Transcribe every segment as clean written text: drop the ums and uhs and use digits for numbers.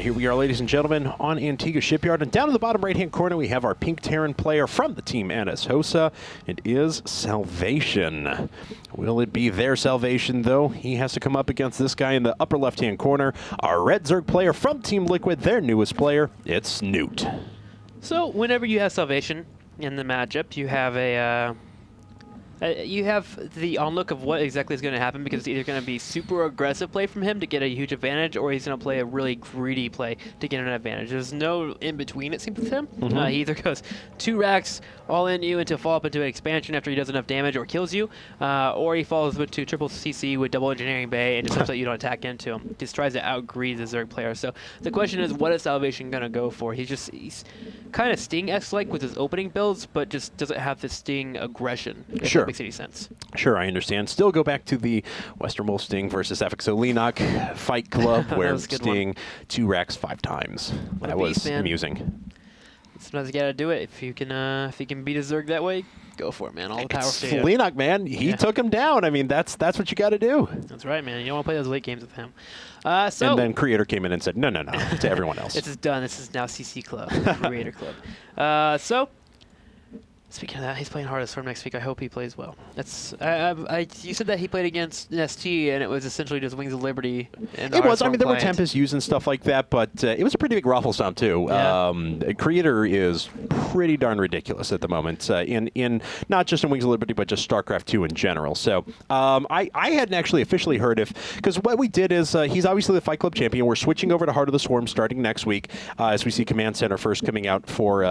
here we are, ladies and gentlemen, on Antigua Shipyard. And down in the bottom right-hand corner, we have our Pink Terran player from the team NsHOSeo. It is Salvation. Will it be their salvation, though? He has to come up against this guy in the upper left-hand corner. Our Red Zerg player from Team Liquid, their newest player, it's Snoot. So whenever you have Salvation in the matchup, you have you have the onlook of what exactly is going to happen, because it's either going to be super aggressive play from him to get a huge advantage, or he's going to play a really greedy play to get an advantage. There's no in-between, it seems, with him. He either goes 2 racks all in you into fall up into an expansion after he does enough damage or kills you, or he falls into triple CC with double engineering bay and just hopes that you don't attack into him. Just tries to outgreed the Zerg player. So the question is, what is Salvation going to go for? He's kind of Sting-esque-like with his opening builds, but just doesn't have the Sting aggression. Sure. Makes any sense. Sure, I understand. Still go back to the Western Wolf Sting versus FXO Leenock Fight Club, where Sting 2 racks 5 times. That was amusing. Sometimes you gotta do it. If you can beat a Zerg that way, go for it, man. All the power to you. Leenock, man, he took him down. I mean, that's what you got to do. That's right, man. You don't want to play those late games with him. And then Creator came in and said, no, to everyone else. This is done. This is now CC Club, Creator Club. So. Speaking of that, he's playing Heart of Storm next week. I hope he plays well. That's you said that he played against ST, and it was essentially just Wings of Liberty. And it was. I mean, there were Tempest used and stuff like that, but it was a pretty big raffle stomp too. Yeah. Creator is pretty darn ridiculous at the moment in not just in Wings of Liberty, but just StarCraft 2 in general. So I hadn't actually officially heard because what we did is he's obviously the Fight Club champion. We're switching over to Heart of the Swarm starting next week as we see Command Center first coming out for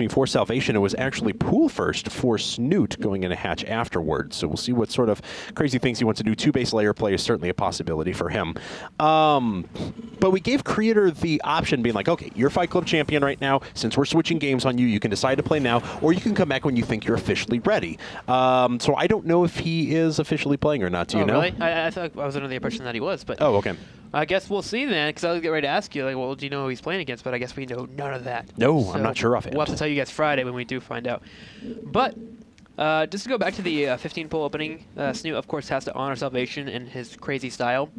for Salvation. It was actually pool first for Snoot going in a hatch afterwards. So we'll see what sort of crazy things he wants to do. 2 base layer play is certainly a possibility for him. But we gave Creator the option being like, okay, you're Fight Club champion right now. Since we're switching games on you, you can decide to play now, or you can come back when you think you're officially ready. So I don't know if he is officially playing or not. Do you know? Really? I thought I was under the impression that he was, but oh, okay. I guess we'll see then, because I was getting ready to ask you, like, well, do you know who he's playing against? But I guess we know none of that. No, so I'm not sure offhand. We'll have to tell you guys Friday when we do find out. But just to go back to the 15 pull opening, Snoot, of course, has to honor Salvation in his crazy style.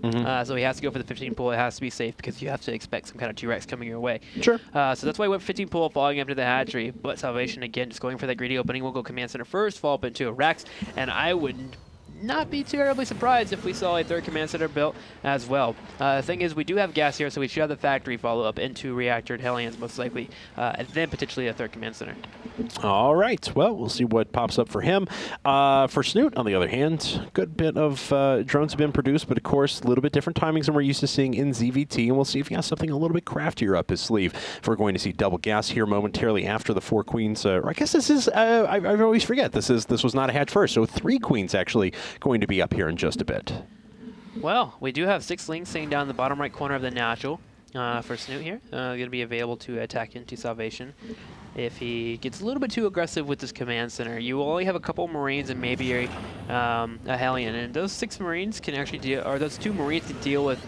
So he has to go for the 15 pull. It has to be safe, because you have to expect some kind of 2 racks coming your way. Sure. So that's why he went 15 pull, falling up to the hatchery. But Salvation, again, just going for that greedy opening. We'll go Command Center first, fall up into a racks, and I wouldn't not be terribly surprised if we saw a 3rd Command Center built as well. The thing is, we do have gas here, so we should have the factory follow up into Reactor Hellions, most likely, and then potentially a 3rd Command Center. All right. Well, we'll see what pops up for him. For Snoot, on the other hand, good bit of drones have been produced, but of course, a little bit different timings than we're used to seeing in ZVT, and we'll see if he has something a little bit craftier up his sleeve. If we're going to see double gas here momentarily after the 4 queens, or I guess this is, I always forget, this was not a hatch first, so 3 queens actually going to be up here in just a bit. Well, we do have 6 links sitting down in the bottom right corner of the natural for Snoot here. Going to be available to attack into Salvation. If he gets a little bit too aggressive with this Command Center, you will only have a couple Marines and maybe a Hellion, and those 6 Marines can actually deal, or those 2 Marines can deal with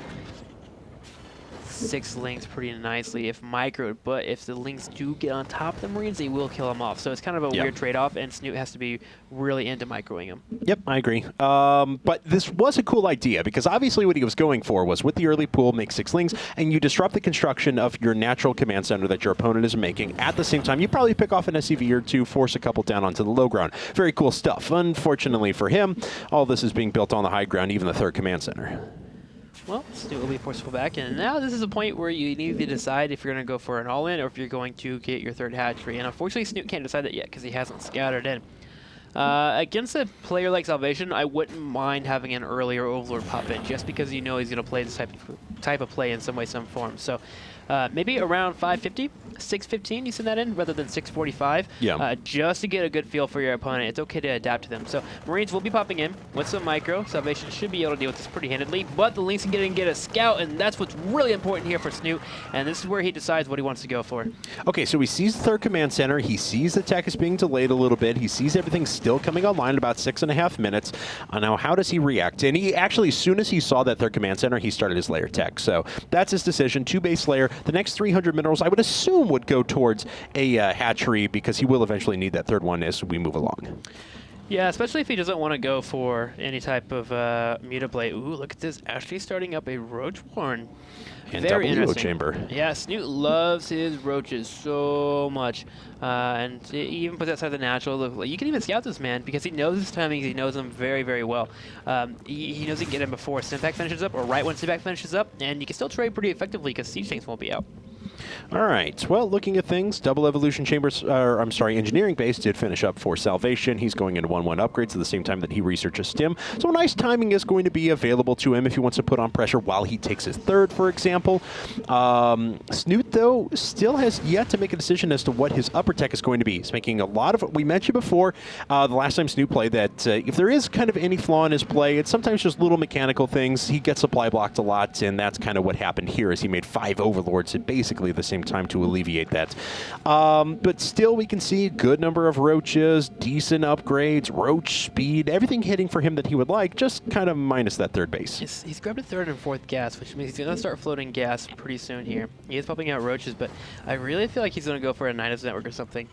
6 links pretty nicely if microed, but if the links do get on top of the Marines, they will kill them off. So it's kind of a weird trade-off, and Snoot has to be really into microing them. Yep, I agree. But this was a cool idea, because obviously what he was going for was, with the early pool, make 6 links, and you disrupt the construction of your natural command center that your opponent is making. At the same time, you probably pick off an SCV or 2, force a couple down onto the low ground. Very cool stuff. Unfortunately for him, all this is being built on the high ground, even the 3rd command center. Well, Snoot will be forceful back, and now this is a point where you need to decide if you're going to go for an all-in or if you're going to get your 3rd hatchery. And unfortunately, Snoot can't decide that yet because he hasn't scattered in. Against a player like Salvation, I wouldn't mind having an earlier Overlord pop in, just because you know he's going to play this type of play in some way, some form. So maybe around 550, 615, you send that in rather than 645. Yeah. Just to get a good feel for your opponent. It's okay to adapt to them. So Marines will be popping in with some micro. Salvation should be able to deal with this pretty handedly, but the Lynx can get a scout, and that's what's really important here for Snoot, and this is where he decides what he wants to go for. Okay, so he sees the 3rd command center. He sees the tech is being delayed a little bit. He sees everything still coming online in about 6.5 minutes. Now, how does he react? And he actually, as soon as he saw that 3rd command center, he started his layer tech. So that's his decision. 2 base layer. The next 300 minerals, I would assume, would go towards a hatchery, because he will eventually need that 3rd one as we move along. Yeah, especially if he doesn't want to go for any type of mutaplay. Ooh, look at this. Actually starting up a Roach Warren. And Very double interesting. chamber. Yeah, Snoot loves his roaches so much. And he even puts outside the natural. You can even scout this man because he knows his timings. He knows them very, very well. He knows he can get him before Stimpack finishes up or right when Stimpack finishes up. And you can still trade pretty effectively because Siege Tanks won't be out. All right. Well, looking at things, double evolution chambers, I'm sorry, engineering base did finish up for Salvation. He's going into 1-1 upgrades at the same time that he researches Stim. So a nice timing is going to be available to him if he wants to put on pressure while he takes his third, for example. Snoot, though, still has yet to make a decision as to what his upper tech is going to be. He's making a lot of, we mentioned before, the last time Snoot played, that if there is kind of any flaw in his play, it's sometimes just little mechanical things. He gets supply blocked a lot, and that's kind of what happened here as he made 5 overlords at basically the same time to alleviate that. But still, we can see a good number of roaches, decent upgrades, roach speed, everything hitting for him that he would like, just kind of minus that third base. He's grabbed a third and fourth gas, which means he's going to start floating gas pretty soon here. He is popping out roaches, but I really feel like he's going to go for a Nidus network or something.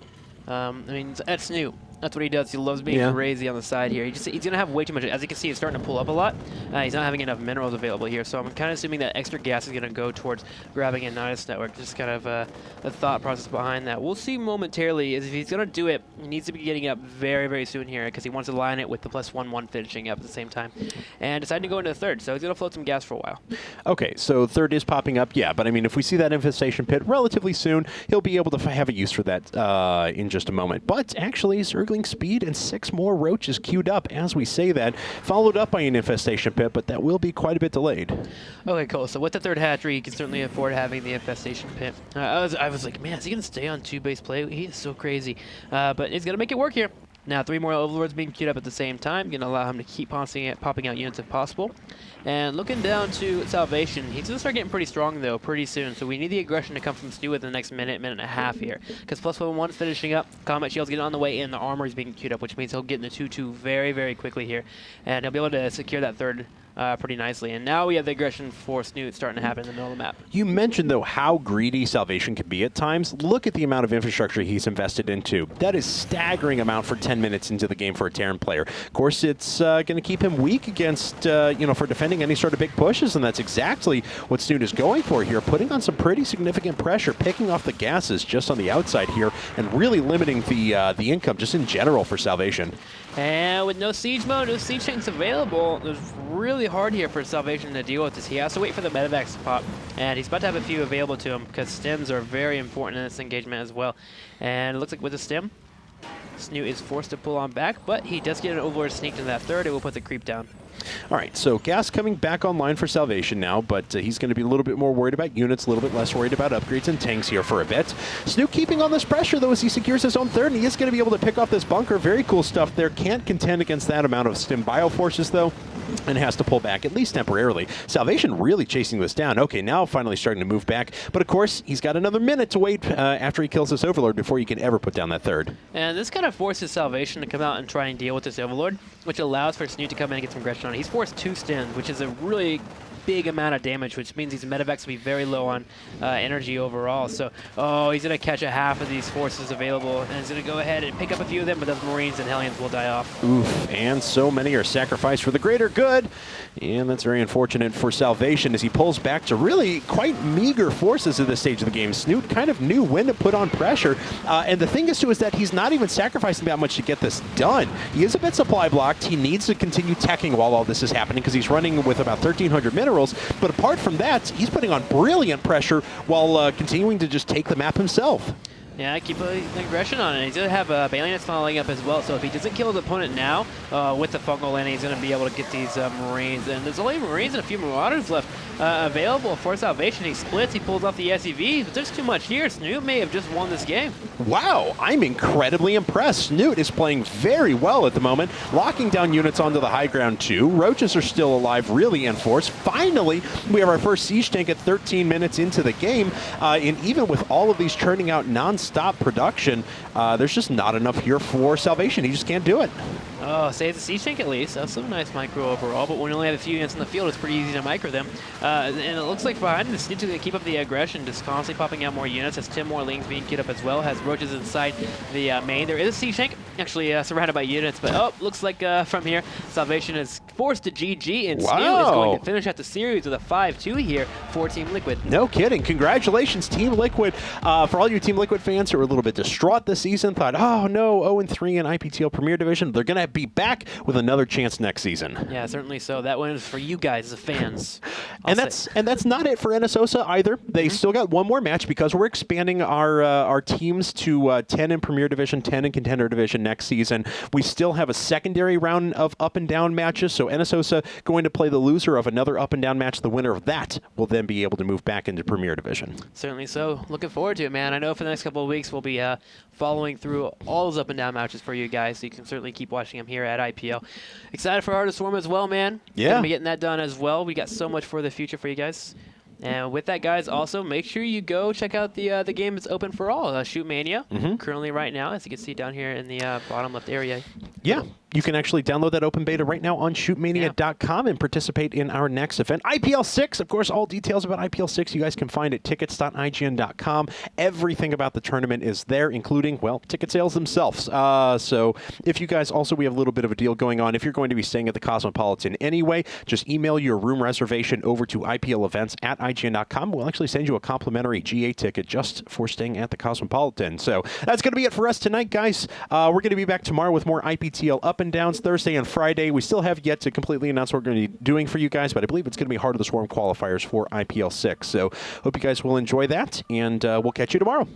I mean, that's Snoot. That's what he does. He loves being crazy on the side here. He's going to have way too much. As you can see, he's starting to pull up a lot. He's not having enough minerals available here, so I'm kind of assuming that extra gas is going to go towards grabbing a Nidus network. Just kind of the thought process behind that. We'll see momentarily. Is if he's going to do it, he needs to be getting up very, very soon here because he wants to line it with the +1/1 finishing up at the same time. And deciding to go into the third, so he's going to float some gas for a while. Okay, so third is popping up, yeah, but I mean, if we see that infestation pit relatively soon, he'll be able to have a use for that in just a moment. But actually, Zergling speed and 6 more roaches queued up as we say that, followed up by an infestation pit, but that will be quite a bit delayed. Okay, cool. So with the third hatchery, you can certainly afford having the infestation pit. I was like, man, is he going to stay on 2-base play? He is so crazy. But he's going to make it work here. Now, 3 more overlords being queued up at the same time, going to allow him to keep popping out units if possible. And looking down to Salvation, he's going to start getting pretty strong, though, pretty soon. So we need the aggression to come from Stu within the next minute and a half here. Because +1/1 is finishing up, combat shield's getting on the way, and the armor is being queued up, which means he'll get into 2-2 very, very quickly here. And he'll be able to secure that third pretty nicely. And now we have the aggression for Snoot starting to happen in the middle of the map. You mentioned, though, how greedy Salvation can be at times. Look at the amount of infrastructure he's invested into. That is staggering amount for 10 minutes into the game for a Terran player. Of course, it's going to keep him weak against, for defending any sort of big pushes, and that's exactly what Snoot is going for here, putting on some pretty significant pressure, picking off the gases just on the outside here, and really limiting the income just in general for Salvation. And with no siege mode, no siege tanks available, it's really hard here for Salvation to deal with this. He has to wait for the medevacs to pop, and he's about to have a few available to him because stems are very important in this engagement as well. And it looks like with the stem, Snoot is forced to pull on back, but he does get an overlord sneaked into that third. It will put the creep down. All right, so gas coming back online for Salvation now, but he's going to be a little bit more worried about units, a little bit less worried about upgrades and tanks here for a bit. Snoot keeping on this pressure, though, as he secures his own third, and he is going to be able to pick off this bunker. Very cool stuff there. Can't contend against that amount of stim bioforces, though, and has to pull back, at least temporarily. Salvation really chasing this down. Okay, now finally starting to move back, but of course, he's got another minute to wait after he kills this Overlord before he can ever put down that third. And this kind of forces Salvation to come out and try and deal with this Overlord, which allows for Snoot to come in and get some aggression on it. He's forced 2 stims, which is a really big amount of damage, which means these medevacs will be very low on energy overall. So, he's going to catch a half of these forces available, and he's going to go ahead and pick up a few of them, but those Marines and Hellions will die off. Oof, and so many are sacrificed for the greater good, and that's very unfortunate for Salvation as he pulls back to really quite meager forces at this stage of the game. Snoot kind of knew when to put on pressure, and the thing is, too, is that he's not even sacrificing that much to get this done. He is a bit supply blocked. He needs to continue teching while all this is happening because he's running with about 1,300 minerals. But apart from that, he's putting on brilliant pressure while continuing to just take the map himself. Yeah, keep the aggression on it. He's going to have Balian that's following up as well, so if he doesn't kill his opponent now with the fungal landing, he's going to be able to get these Marines. And there's only Marines and a few Marauders left available for Salvation. He splits, he pulls off the SUV, but there's too much here. Snoot may have just won this game. Wow, I'm incredibly impressed. Snoot is playing very well at the moment, locking down units onto the high ground too. Roaches are still alive, really in force. Finally, we have our first siege tank at 13 minutes into the game, and even with all of these churning out non stop production. There's just not enough here for Salvation. He just can't do it. Oh, saves the Siege Tank at least. That's some nice micro overall, but when you only have a few units in the field, it's pretty easy to micro them. And it looks like behind this, Snoot to keep up the aggression, just constantly popping out more units as 10 more Lings being keyed up as well, has roaches inside the main. There is a Siege Tank, actually surrounded by units, but looks like from here, Salvation is forced to GG, and Snoot is going to finish out the series with a 5-2 here for Team Liquid. No kidding. Congratulations, Team Liquid. For all you Team Liquid fans who are a little bit distraught this season, thought, oh no, 0-3 in IPTL Premier Division, they're going to be back with another chance next season. Yeah, certainly so. That one is for you guys, the fans. And that's not it for NsHOSeo either. They still got one more match because we're expanding our teams to 10 in Premier Division, 10 in Contender Division next season. We still have a secondary round of up and down matches, so NsHOSeo going to play the loser of another up and down match. The winner of that will then be able to move back into Premier Division. Certainly so. Looking forward to it, man. I know for the next couple of weeks we'll be following through all those up and down matches for you guys, so you can certainly keep watching them here at IPL. Excited for Heart of Swarm as well, man. Yeah. Gonna be getting that done as well. We got so much for the future for you guys. And with that, guys, also make sure you go check out the game that's open for all, Shoot Mania, currently right now, as you can see down here in the bottom left area. Yeah. You can actually download that open beta right now on shootmania.com and participate in our next event. IPL 6, of course, all details about IPL 6 you guys can find at tickets.ign.com. Everything about the tournament is there, including, well, ticket sales themselves. So if you guys also, we have a little bit of a deal going on. If you're going to be staying at the Cosmopolitan anyway, just email your room reservation over to IPLevents@ign.com. We'll actually send you a complimentary GA ticket just for staying at the Cosmopolitan. So that's going to be it for us tonight, guys. We're going to be back tomorrow with more IPTL up and downs Thursday and Friday. We still have yet to completely announce what we're going to be doing for you guys, but I believe it's going to be Heart of the Swarm qualifiers for IPL 6. So hope you guys will enjoy that, and we'll catch you tomorrow.